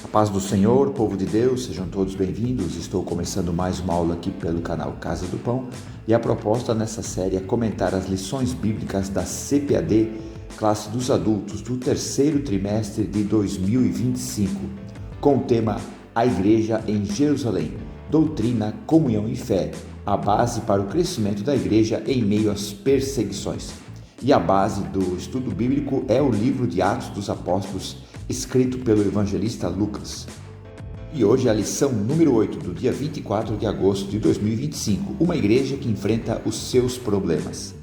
A paz do Senhor, povo de Deus, sejam todos bem-vindos. Estou começando mais uma aula aqui pelo canal Casa do Pão e a proposta nessa série é comentar as lições bíblicas da CPAD, classe dos adultos, do terceiro trimestre de 2025, com o tema A Igreja em Jerusalém, doutrina, comunhão e fé, a base para o crescimento da igreja em meio às perseguições. E a base do estudo bíblico é o livro de Atos dos Apóstolos, escrito pelo evangelista Lucas. E hoje é a lição número 8, do dia 24 de agosto de 2025, uma igreja que enfrenta os seus problemas.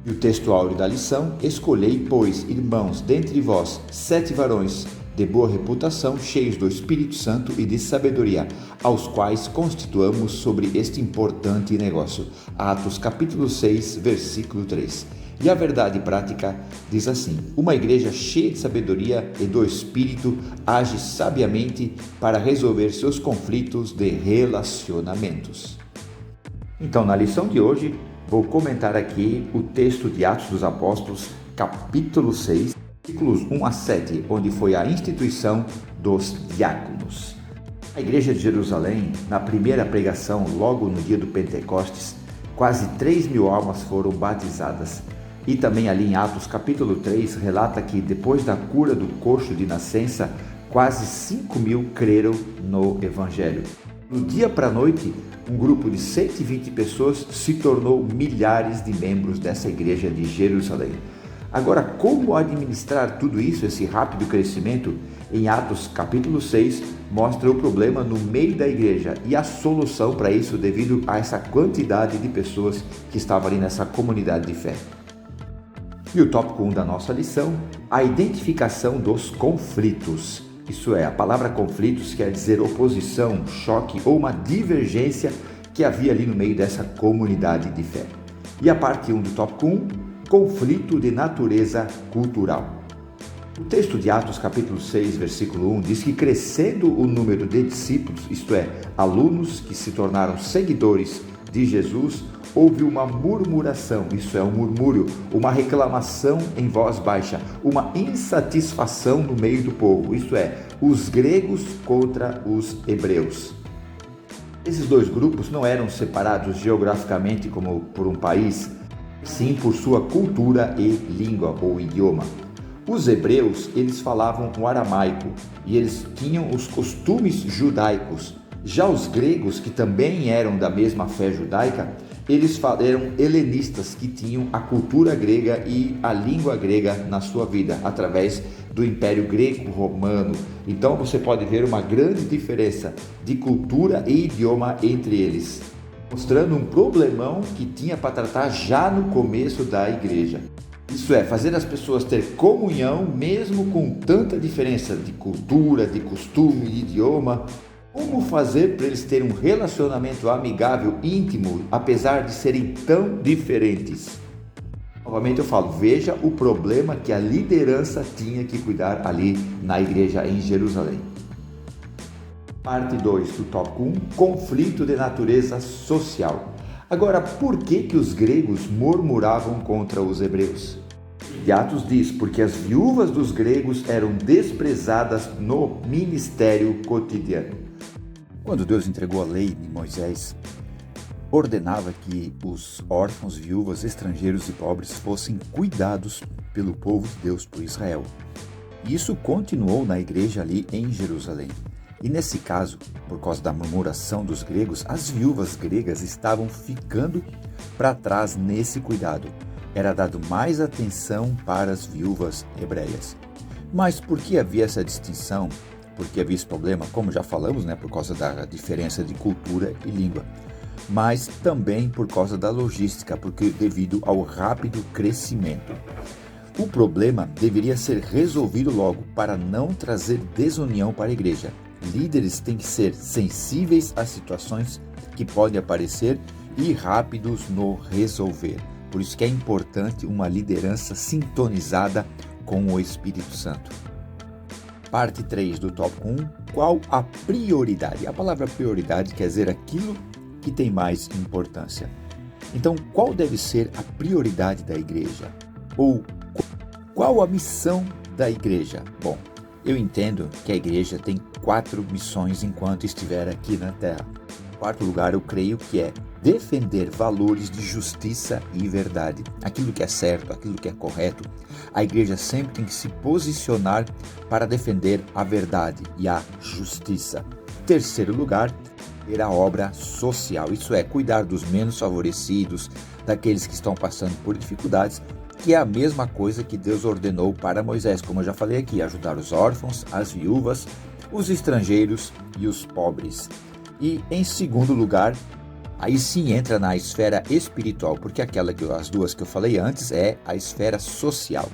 E o texto áureo da lição: escolhei, pois, irmãos, dentre vós, 7 varões de boa reputação, cheios do Espírito Santo e de sabedoria, aos quais constituamos sobre este importante negócio. Atos capítulo 6, versículo 3. E a verdade prática diz assim: uma igreja cheia de sabedoria e do Espírito age sabiamente para resolver seus conflitos de relacionamentos. Então, na lição de hoje, vou comentar aqui o texto de Atos dos Apóstolos, capítulo 6, versículos 1 a 7, onde foi a instituição dos diáconos. A igreja de Jerusalém, na primeira pregação, logo no dia do Pentecostes, quase 3.000 almas foram batizadas. E também ali em Atos capítulo 3, relata que depois da cura do coxo de nascença, quase 5.000 creram no Evangelho. Do dia para a noite, um grupo de 120 pessoas se tornou milhares de membros dessa igreja de Jerusalém. Agora, como administrar tudo isso, esse rápido crescimento? Em Atos capítulo 6, mostra o problema no meio da igreja e a solução para isso devido a essa quantidade de pessoas que estavam ali nessa comunidade de fé. E o tópico 1 da nossa lição, a identificação dos conflitos. Isso é, a palavra conflitos quer dizer oposição, choque ou uma divergência que havia ali no meio dessa comunidade de fé. E a parte 1 do tópico 1, conflito de natureza cultural. O texto de Atos capítulo 6, versículo 1, diz que crescendo o número de discípulos, isto é, alunos que se tornaram seguidores de Jesus, houve uma murmuração, isso é, um murmúrio, uma reclamação em voz baixa, uma insatisfação no meio do povo, isto é, os gregos contra os hebreus. Esses dois grupos não eram separados geograficamente como por um país, sim por sua cultura e língua ou idioma. Os hebreus, eles falavam o aramaico e eles tinham os costumes judaicos. Já os gregos, que também eram da mesma fé judaica, eles eram helenistas, que tinham a cultura grega e a língua grega na sua vida, através do Império Greco-Romano. Então você pode ver uma grande diferença de cultura e idioma entre eles, mostrando um problemão que tinha para tratar já no começo da igreja. Isso é, fazer as pessoas ter comunhão mesmo com tanta diferença de cultura, de costume, de idioma. Como fazer para eles terem um relacionamento amigável, íntimo, apesar de serem tão diferentes? Novamente eu falo, veja o problema que a liderança tinha que cuidar ali na igreja em Jerusalém. Parte 2 do tópico 1, conflito de natureza social. Agora, por que os gregos murmuravam contra os hebreus? E Atos diz, porque as viúvas dos gregos eram desprezadas no ministério cotidiano. Quando Deus entregou a lei de Moisés, ordenava que os órfãos, viúvas, estrangeiros e pobres fossem cuidados pelo povo de Deus, por Israel. E isso continuou na igreja ali em Jerusalém. E nesse caso, por causa da murmuração dos gregos, as viúvas gregas estavam ficando para trás nesse cuidado. Era dado mais atenção para as viúvas hebreias. Mas por que havia essa distinção? Porque havia esse problema, como já falamos, por causa da diferença de cultura e língua. Mas também por causa da logística, porque devido ao rápido crescimento. O problema deveria ser resolvido logo para não trazer desunião para a igreja. Líderes têm que ser sensíveis às situações que podem aparecer e rápidos no resolver. Por isso que é importante uma liderança sintonizada com o Espírito Santo. Parte 3 do tópico 1, qual a prioridade? A palavra prioridade quer dizer aquilo que tem mais importância. Então, qual deve ser a prioridade da igreja? Ou qual a missão da igreja? Bom, Eu entendo que a igreja tem 4 missões enquanto estiver aqui na Terra. Em quarto lugar, eu creio que é defender valores de justiça e verdade. Aquilo que é certo, aquilo que é correto. A igreja sempre tem que se posicionar para defender a verdade e a justiça. Em terceiro lugar, ter a obra social. Isso é, cuidar dos menos favorecidos, daqueles que estão passando por dificuldades, que é a mesma coisa que Deus ordenou para Moisés, como eu já falei aqui, ajudar os órfãos, as viúvas, os estrangeiros e os pobres. E em segundo lugar, aí sim entra na esfera espiritual, porque as duas que eu falei antes é a esfera social.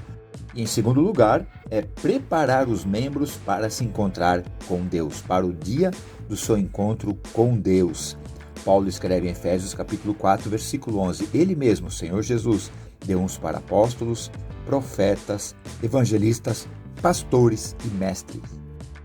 E em segundo lugar, é preparar os membros para se encontrar com Deus, para o dia do seu encontro com Deus. Paulo escreve em Efésios capítulo 4, versículo 11, ele mesmo, o Senhor Jesus, deu uns para apóstolos, profetas, evangelistas, pastores e mestres.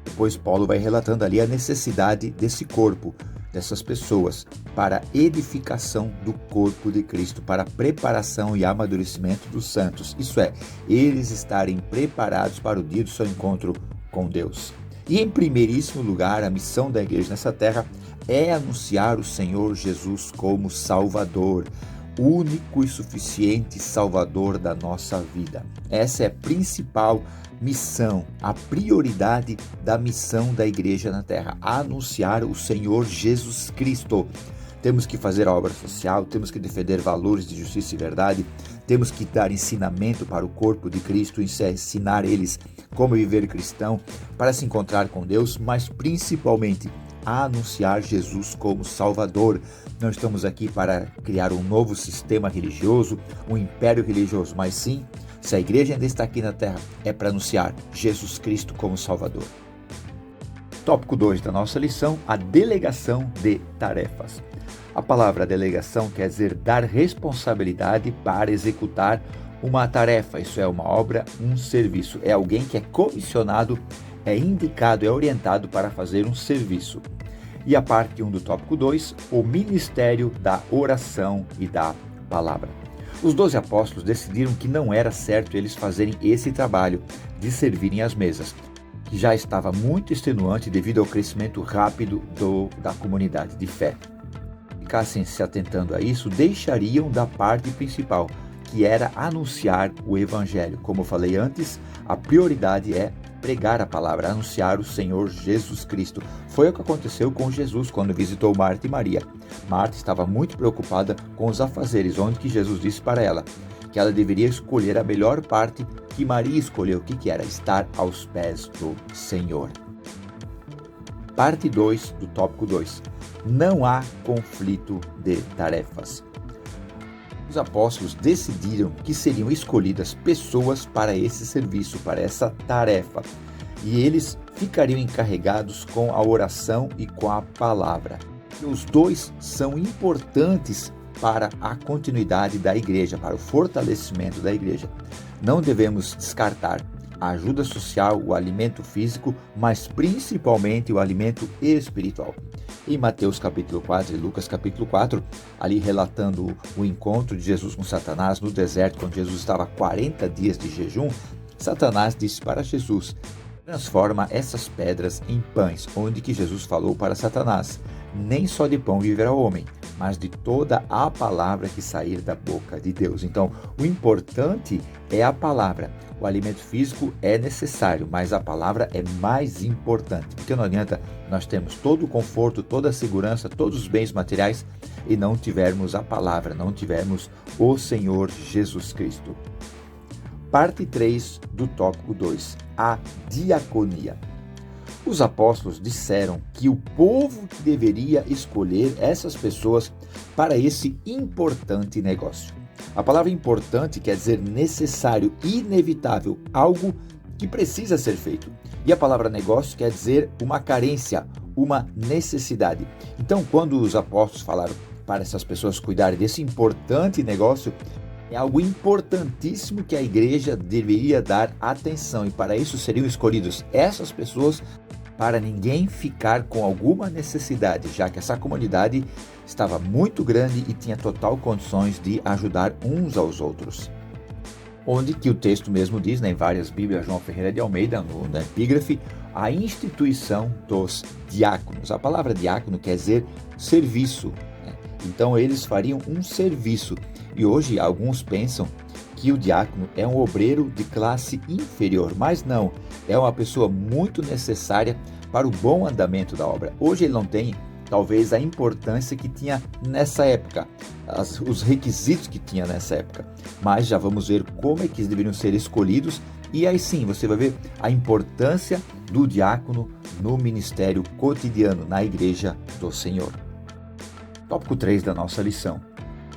Depois Paulo vai relatando ali a necessidade desse corpo, dessas pessoas, para edificação do corpo de Cristo, para preparação e amadurecimento dos santos. Isso é, eles estarem preparados para o dia do seu encontro com Deus. E em primeiríssimo lugar, a missão da igreja nessa terra é anunciar o Senhor Jesus como Salvador, único e suficiente Salvador da nossa vida. Essa é a principal missão, a prioridade da missão da igreja na terra, anunciar o Senhor Jesus Cristo. Temos que fazer a obra social, temos que defender valores de justiça e verdade, temos que dar ensinamento para o corpo de Cristo, ensinar eles como viver cristão, para se encontrar com Deus, mas principalmente a anunciar Jesus como Salvador. Não estamos aqui para criar um novo sistema religioso, um império religioso, mas sim, se a igreja ainda está aqui na terra, é para anunciar Jesus Cristo como Salvador. Tópico 2 da nossa lição, a delegação de tarefas. A palavra delegação quer dizer dar responsabilidade para executar uma tarefa, isso é uma obra, um serviço. É alguém que é comissionado, é indicado, é orientado para fazer um serviço. E a parte 1 do tópico 2, o ministério da oração e da palavra. Os 12 apóstolos decidiram que não era certo eles fazerem esse trabalho de servirem às mesas, que já estava muito extenuante devido ao crescimento rápido da comunidade de fé. Ficassem se atentando a isso, deixariam da parte principal, que era anunciar o Evangelho. Como eu falei antes, a prioridade é pregar a palavra, anunciar o Senhor Jesus Cristo. Foi o que aconteceu com Jesus quando visitou Marta e Maria. Marta estava muito preocupada com os afazeres, onde que Jesus disse para ela que ela deveria escolher a melhor parte, que Maria escolheu, que era estar aos pés do Senhor. Parte 2 do tópico 2. Não há conflito de tarefas. Os apóstolos decidiram que seriam escolhidas pessoas para esse serviço, para essa tarefa, e eles ficariam encarregados com a oração e com a palavra. E os dois são importantes para a continuidade da igreja, para o fortalecimento da igreja. Não devemos descartar a ajuda social, o alimento físico, mas principalmente o alimento espiritual. Em Mateus capítulo 4 e Lucas capítulo 4, ali relatando o encontro de Jesus com Satanás no deserto, quando Jesus estava 40 dias de jejum, Satanás disse para Jesus: transforma essas pedras em pães, onde que Jesus falou para Satanás: nem só de pão viverá o homem, mas de toda a palavra que sair da boca de Deus. Então, o importante é a palavra. O alimento físico é necessário, mas a palavra é mais importante, porque não adianta nós termos todo o conforto, toda a segurança, todos os bens materiais e não tivermos a palavra, não tivermos o Senhor Jesus Cristo. Parte 3 do tópico 2, a diaconia. Os apóstolos disseram que o povo deveria escolher essas pessoas para esse importante negócio. A palavra importante quer dizer necessário, inevitável, algo que precisa ser feito. E a palavra negócio quer dizer uma carência, uma necessidade. Então, quando os apóstolos falaram para essas pessoas cuidarem desse importante negócio, é algo importantíssimo que a igreja deveria dar atenção. E para isso seriam escolhidos essas pessoas para ninguém ficar com alguma necessidade, já que essa comunidade estava muito grande e tinha total condições de ajudar uns aos outros. onde que o texto mesmo diz, em várias Bíblias, João Ferreira de Almeida, na epígrafe, a instituição dos diáconos. A palavra diácono quer dizer serviço, né? Então eles fariam um serviço. E hoje alguns pensam que o diácono é um obreiro de classe inferior, mas não, é uma pessoa muito necessária para o bom andamento da obra. Hoje ele não tem, talvez, a importância que tinha nessa época, os requisitos que tinha nessa época, mas já vamos ver como é que eles deveriam ser escolhidos, e aí sim você vai ver a importância do diácono no ministério cotidiano, na igreja do Senhor. Tópico 3 da nossa lição: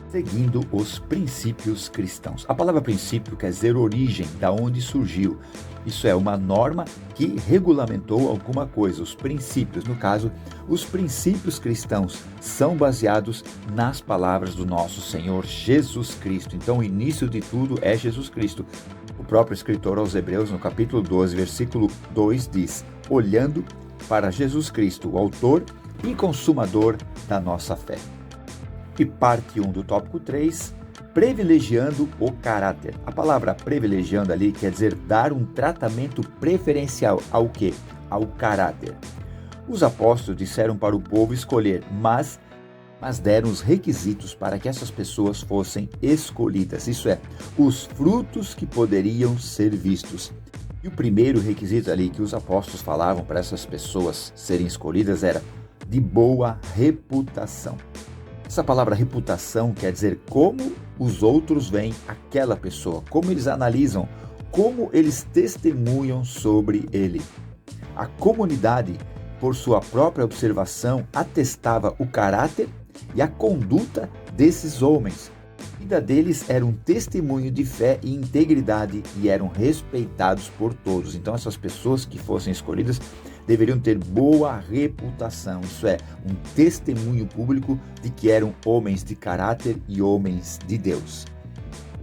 seguindo os princípios cristãos. A palavra princípio quer dizer origem, da onde surgiu. Isso é uma norma que regulamentou alguma coisa. Os princípios, no caso, os princípios cristãos são baseados nas palavras do nosso Senhor Jesus Cristo. Então, o início de tudo é Jesus Cristo. O próprio escritor aos Hebreus, no capítulo 12, versículo 2, diz: olhando para Jesus Cristo, o autor e consumador da nossa fé. E parte 1 do tópico 3, privilegiando o caráter. A palavra privilegiando ali quer dizer dar um tratamento preferencial ao quê? Ao caráter. Os apóstolos disseram para o povo escolher, mas deram os requisitos para que essas pessoas fossem escolhidas. Isso é, os frutos que poderiam ser vistos. E o primeiro requisito ali que os apóstolos falavam para essas pessoas serem escolhidas era de boa reputação. Essa palavra reputação quer dizer como os outros veem aquela pessoa, como eles analisam, como eles testemunham sobre ele. A comunidade, por sua própria observação, atestava o caráter e a conduta desses homens. A vida deles era um testemunho de fé e integridade e eram respeitados por todos. Então essas pessoas que fossem escolhidas deveriam ter boa reputação, isso é, um testemunho público de que eram homens de caráter e homens de Deus.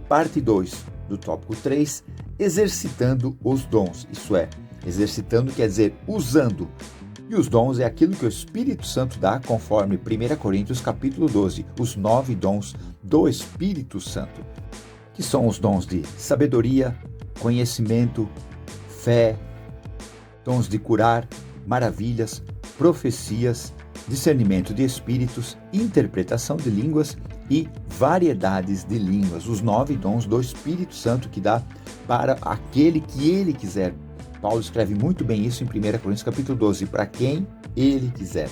Parte 2 do tópico 3, exercitando os dons, isso é, exercitando quer dizer usando. E os dons é aquilo que o Espírito Santo dá, conforme 1 Coríntios capítulo 12, os 9 dons do Espírito Santo, que são os dons de sabedoria, conhecimento, fé, dons de curar, maravilhas, profecias, discernimento de espíritos, interpretação de línguas e variedades de línguas. Os 9 dons do Espírito Santo que dá para aquele que ele quiser. Paulo escreve muito bem isso em 1 Coríntios capítulo 12, para quem ele quiser.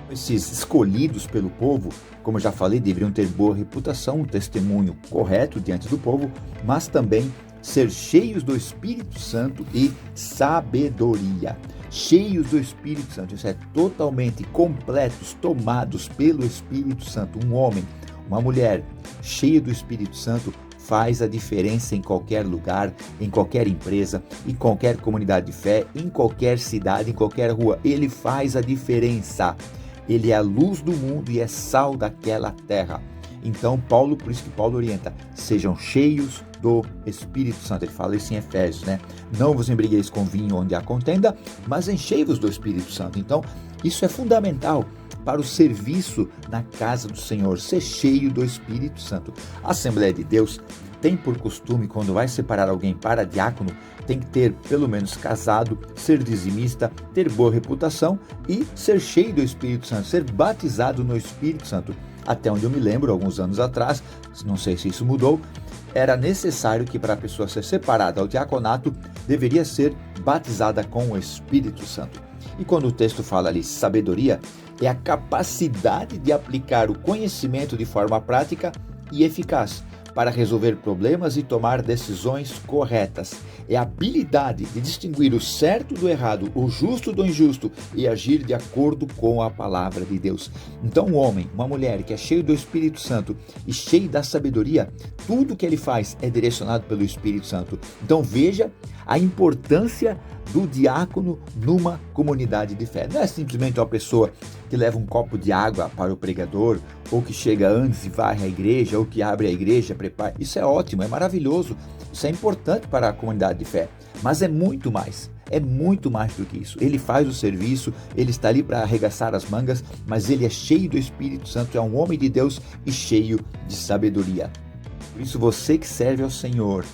Esses escolhidos pelo povo, como eu já falei, deveriam ter boa reputação, um testemunho correto diante do povo, mas também ser cheios do Espírito Santo e sabedoria. Cheios do Espírito Santo, isso é, totalmente completos, tomados pelo Espírito Santo. Um homem, uma mulher cheio do Espírito Santo faz a diferença em qualquer lugar, em qualquer empresa, em qualquer comunidade de fé, em qualquer cidade, em qualquer rua. Ele faz a diferença. Ele é a luz do mundo e é sal daquela terra. Então, por isso que Paulo orienta, sejam cheios do Espírito Santo. Ele fala isso em Efésios, né? Não vos embrigueis com vinho onde há contenda, mas enchei-vos do Espírito Santo. Então, isso é fundamental para o serviço na casa do Senhor, ser cheio do Espírito Santo. A Assembleia de Deus tem por costume, quando vai separar alguém para diácono, tem que ter pelo menos casado, ser dizimista, ter boa reputação e ser cheio do Espírito Santo, ser batizado no Espírito Santo. Até onde eu me lembro, alguns anos atrás, não sei se isso mudou, era necessário que para a pessoa ser separada ao diaconato, deveria ser batizada com o Espírito Santo. E quando o texto fala ali sabedoria, é a capacidade de aplicar o conhecimento de forma prática e eficaz para resolver problemas e tomar decisões corretas. É a habilidade de distinguir o certo do errado, o justo do injusto e agir de acordo com a palavra de Deus. Então, um homem, uma mulher que é cheio do Espírito Santo e cheio da sabedoria, tudo que ele faz é direcionado pelo Espírito Santo. Então, veja a importância do diácono numa comunidade de fé. Não é simplesmente uma pessoa que leva um copo de água para o pregador, ou que chega antes e varre a igreja, ou que abre a igreja, prepara. Isso é ótimo, é maravilhoso, isso é importante para a comunidade de fé, mas é muito mais do que isso. Ele faz o serviço, ele está ali para arregaçar as mangas, mas ele é cheio do Espírito Santo, é um homem de Deus e cheio de sabedoria. Por isso, você que serve ao Senhor,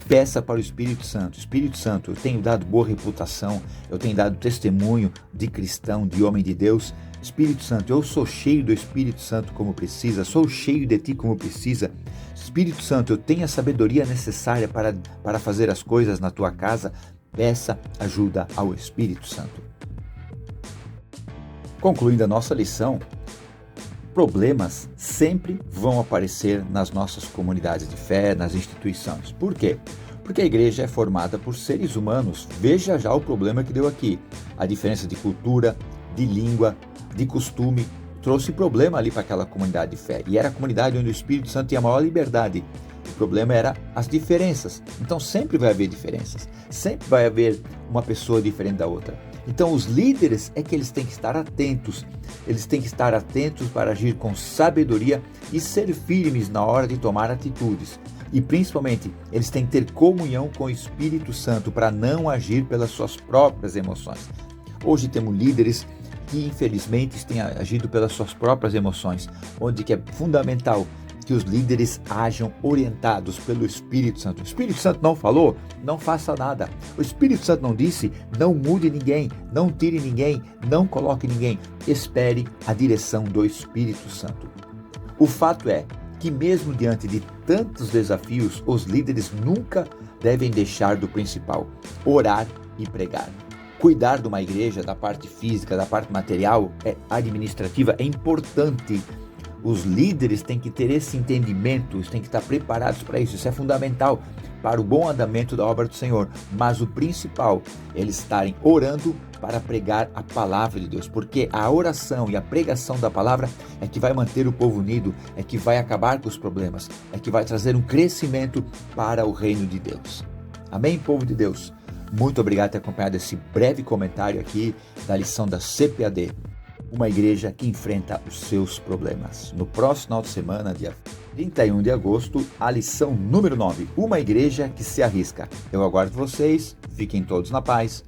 Peça para o Espírito Santo. Espírito Santo, eu tenho dado boa reputação, eu tenho dado testemunho de cristão, de homem de Deus. Espírito Santo, eu sou cheio do Espírito Santo como precisa, sou cheio de ti como precisa. Espírito Santo, eu tenho a sabedoria necessária para fazer as coisas na tua casa. Peça ajuda ao Espírito Santo. Concluindo a nossa lição, problemas sempre vão aparecer nas nossas comunidades de fé, nas instituições. Por quê? Porque a igreja é formada por seres humanos. Veja já o problema que deu aqui. A diferença de cultura, de língua, de costume, trouxe problema ali para aquela comunidade de fé. E era a comunidade onde o Espírito Santo tinha a maior liberdade. O problema era as diferenças. Então sempre vai haver diferenças. Sempre vai haver uma pessoa diferente da outra. Então os líderes é que eles têm que estar atentos. Eles têm que estar atentos para agir com sabedoria e ser firmes na hora de tomar atitudes. E principalmente, eles têm que ter comunhão com o Espírito Santo para não agir pelas suas próprias emoções. Hoje temos líderes que infelizmente têm agido pelas suas próprias emoções, onde que é fundamental que os líderes ajam orientados pelo Espírito Santo. O Espírito Santo não falou, não faça nada. O Espírito Santo não disse, não mude ninguém, não tire ninguém, não coloque ninguém. Espere a direção do Espírito Santo. O fato é que mesmo diante de tantos desafios, os líderes nunca devem deixar do principal, orar e pregar. Cuidar de uma igreja, da parte física, da parte material, administrativa, é importante. Os líderes têm que ter esse entendimento, têm que estar preparados para isso. Isso é fundamental para o bom andamento da obra do Senhor. Mas o principal, eles estarem orando para pregar a palavra de Deus. Porque a oração e a pregação da palavra é que vai manter o povo unido, é que vai acabar com os problemas, é que vai trazer um crescimento para o reino de Deus. Amém, povo de Deus? Muito obrigado por ter acompanhado esse breve comentário aqui da lição da CPAD. Uma igreja que enfrenta os seus problemas. No próximo final de semana, dia 31 de agosto, a lição número 9. Uma igreja que se arrisca. Eu aguardo vocês. Fiquem todos na paz.